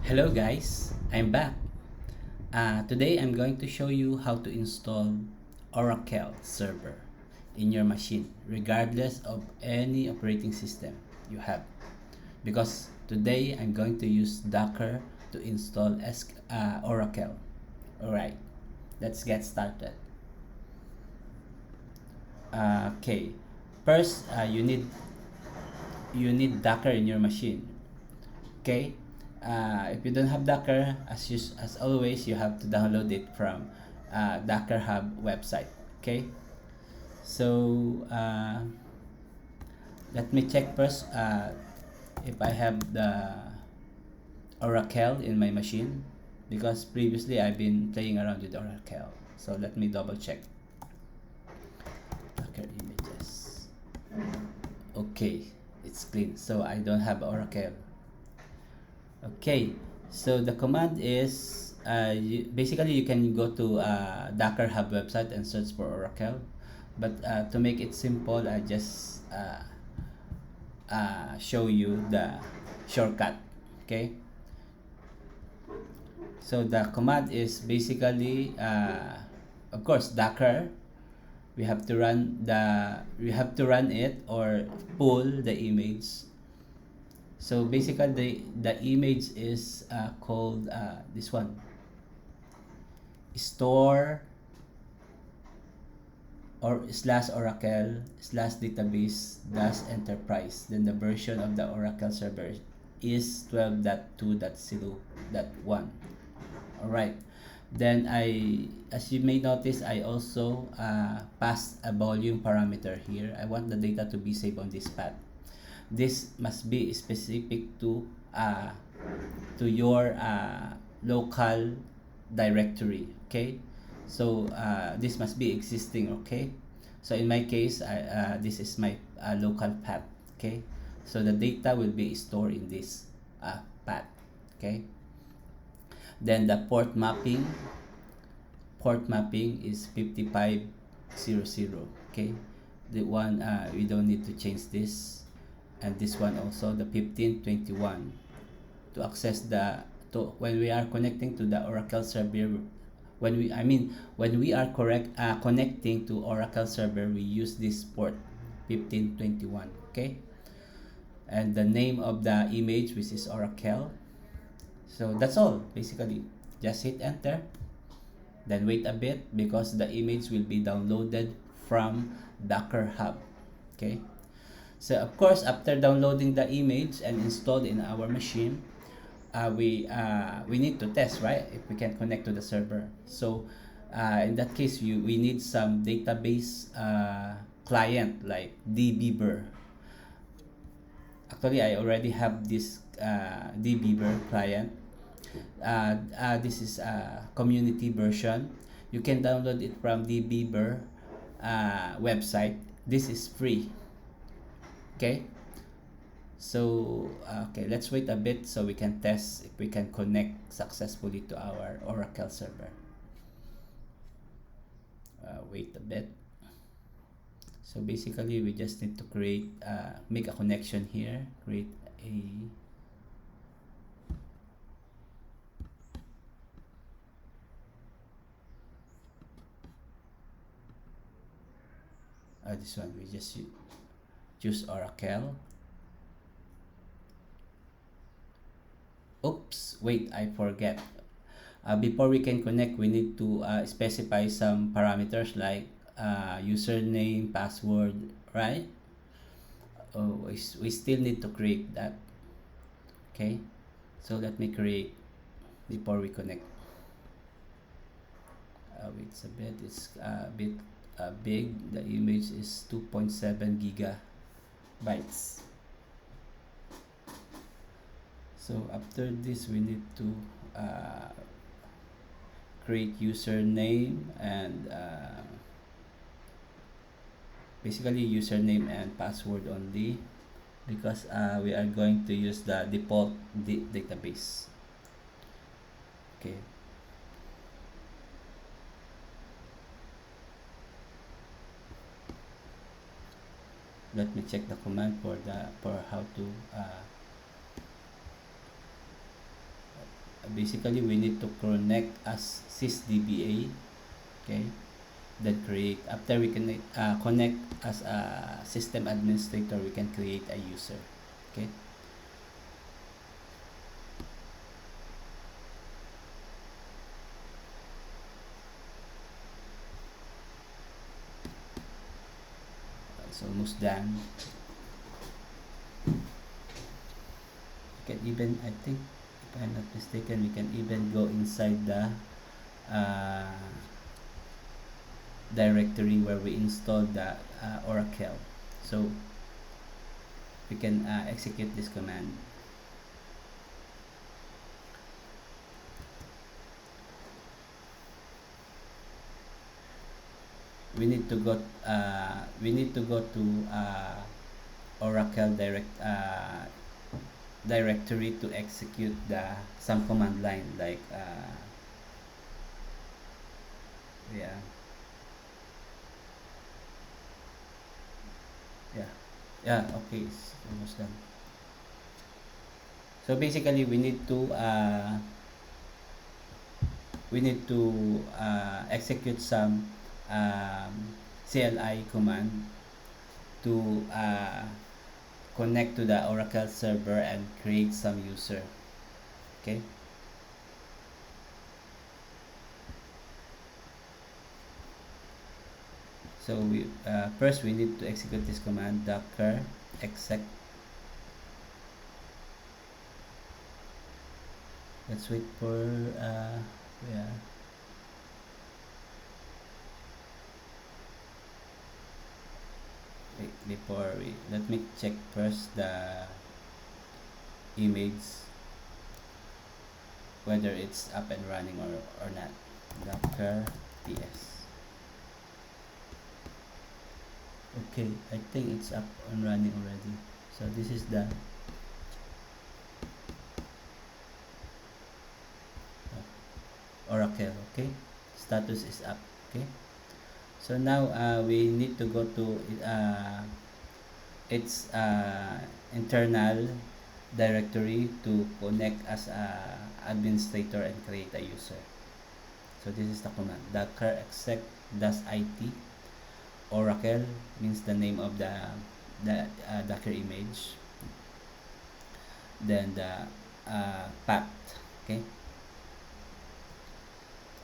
Hello guys, I'm back. Today I'm going to show you how to install Oracle server in your machine regardless of any operating system you have, because today I'm going to use Docker to install Oracle. Alright, let's get started. Okay, first you need Docker in your machine. Okay, if you don't have Docker, as always, you have to download it from Docker Hub website. Okay, so let me check first if I have the Oracle in my machine, because previously I've been playing around with Oracle. So let me double check. Docker images. Okay, it's clean. So I don't have Oracle. Okay, so the command is basically you can go to Docker Hub website and search for Oracle, but to make it simple, I just show you the shortcut. Okay, so the command is basically of course Docker. We have to run it or pull the image. So basically the image is called this one, store or slash oracle slash database dash enterprise. Then the version of the Oracle server is 12.2.0.1. All right, then as you may notice, I also passed a volume parameter here. I want the data to be saved on this path. This must be specific to your local directory. Okay, so this must be existing. Okay, so in my case, this is my local path. Okay, so the data will be stored in this path. Okay, then the port mapping is 5500. Okay, the one we don't need to change this, and this one also, the 1521, to access when we are connecting to the Oracle server. When we are connecting to Oracle server, we use this port 1521. Okay, and the name of the image, which is Oracle. So that's all basically. Just hit enter, then wait a bit because the image will be downloaded from Docker Hub. Okay, so of course, after downloading the image and installed in our machine, we need to test, right, if we can connect to the server. So in that case, we need some database client like dbeaver. Actually, I already have this dbeaver client. This is a community version. You can download it from dbeaver website. This is free. Okay, so okay, let's wait a bit so we can test if we can connect successfully to our Oracle server. Wait a bit. So basically we just need to make a connection here, create this one. We just choose Oracle. Oops, wait, I forget. Before we can connect, we need to specify some parameters like username, password, right? We still need to create that. Okay, so let me create before we connect. It's a bit big. The image is 2.7 gigabytes. So after this, we need to create username and basically username and password only, because we are going to use the default database. Okay, let me check the command for how to basically we need to connect as sysdba. Okay, then create, after we connect as a system administrator, we can create a user. Okay, it's almost done. We can even, I think, if I'm not mistaken, we can even go inside the uh, directory where we installed the Oracle. So we can execute this command. We need to go to Oracle directory to execute the some command line, like yeah, yeah, yeah. Okay, it's almost done. So basically we need to execute some um, CLI command to connect to the Oracle server and create some user. Okay, so we first we need to execute this command, docker exec. Let's wait for yeah, wait, before we, let me check first the image, whether it's up and running or not. Docker ps. Okay, I think it's up and running already. So this is the Oracle. Okay, status is up. Okay, so now we need to go to its internal directory to connect as a administrator and create a user. So this is the command, docker exec dash it. Oracle means the name of the docker image, then the path. Okay,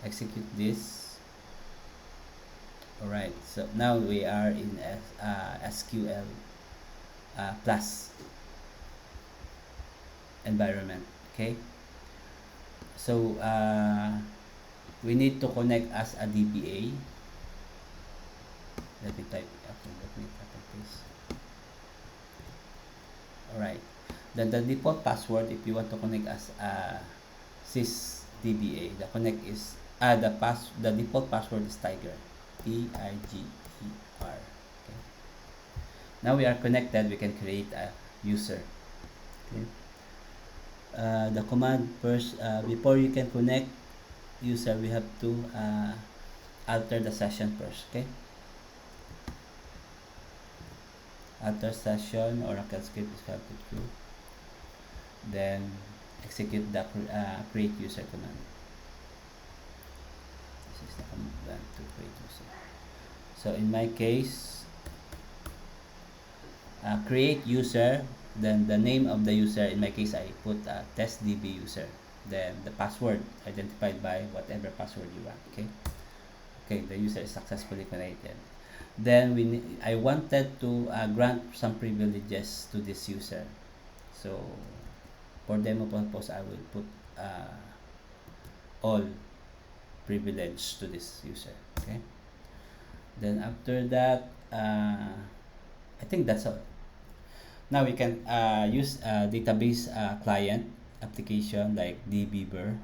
execute this. Alright, so now we are in SQL plus environment. Okay, so we need to connect as a DBA. Let me type. Okay, let me type and paste. Alright, then the default password, if you want to connect as a sysdba, the connect is the default password is tiger, tiger. Okay, now we are connected, we can create a user. Okay, the command first, before you can connect user, we have to alter the session first. Okay, alter session, Oracle script is have to true, then execute the create user command. This is the command to create user. So in my case, create user, then the name of the user, in my case I put test db user, then the password identified by whatever password you want. Okay, okay, the user is successfully created. Then I wanted to grant some privileges to this user, so for demo purpose I will put all privilege to this user. Okay, then after that I think that's all. Now we can use a database client application like dbeaver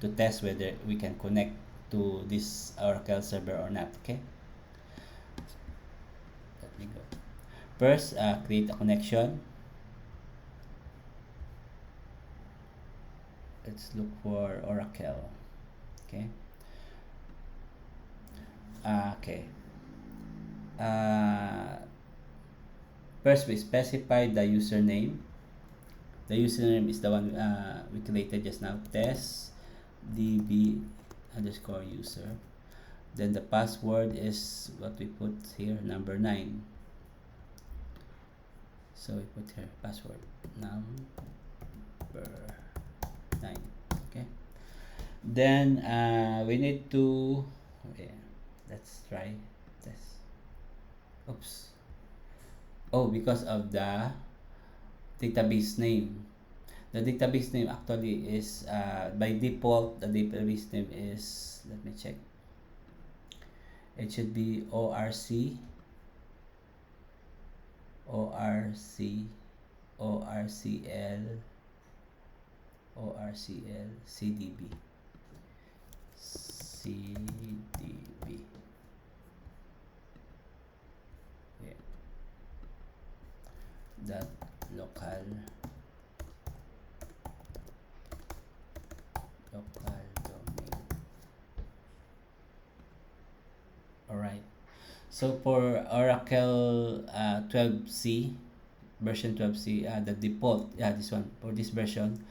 to test whether we can connect to this Oracle server or not. Okay, let me go. First, create a connection. Let's look for Oracle. Okay. Okay. First, we specify the username. The username is the one we created just now, test db underscore user. Then the password is what we put here, number 9. So we put here password number 9. Okay, then we need to, okay, let's try this. Oops. Oh, because of the database name. The database name actually is by default, the database name is, let me check, it should be ORC ORCL CDB yeah. That local domain. Alright, so for Oracle 12c, version 12c, the default, this one, for this version,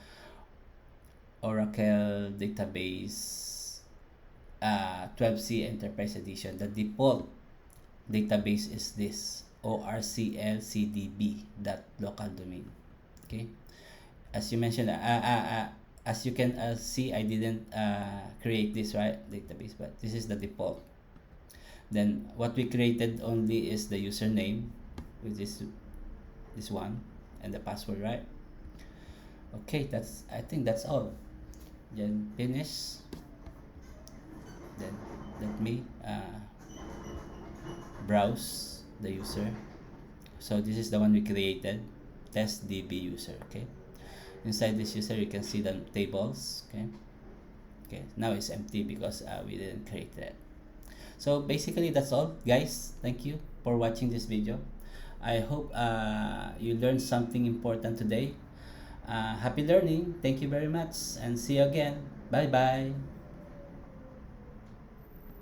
Oracle database 12c Enterprise Edition, the default database is this orclcdb dot local domain. Okay, as you mentioned, as you can see, I didn't create this, right, database, but this is the default. Then what we created only is the username, which is this one, and the password, right? Okay, that's, I think that's all. Then finish. Then let me browse the user. So this is the one we created, test db user. Okay, inside this user you can see the tables. Okay, now it's empty because we didn't create that. So basically that's all, guys. Thank you for watching this video. I hope you learned something important today. Happy learning. Thank you very much, and see you again. Bye bye.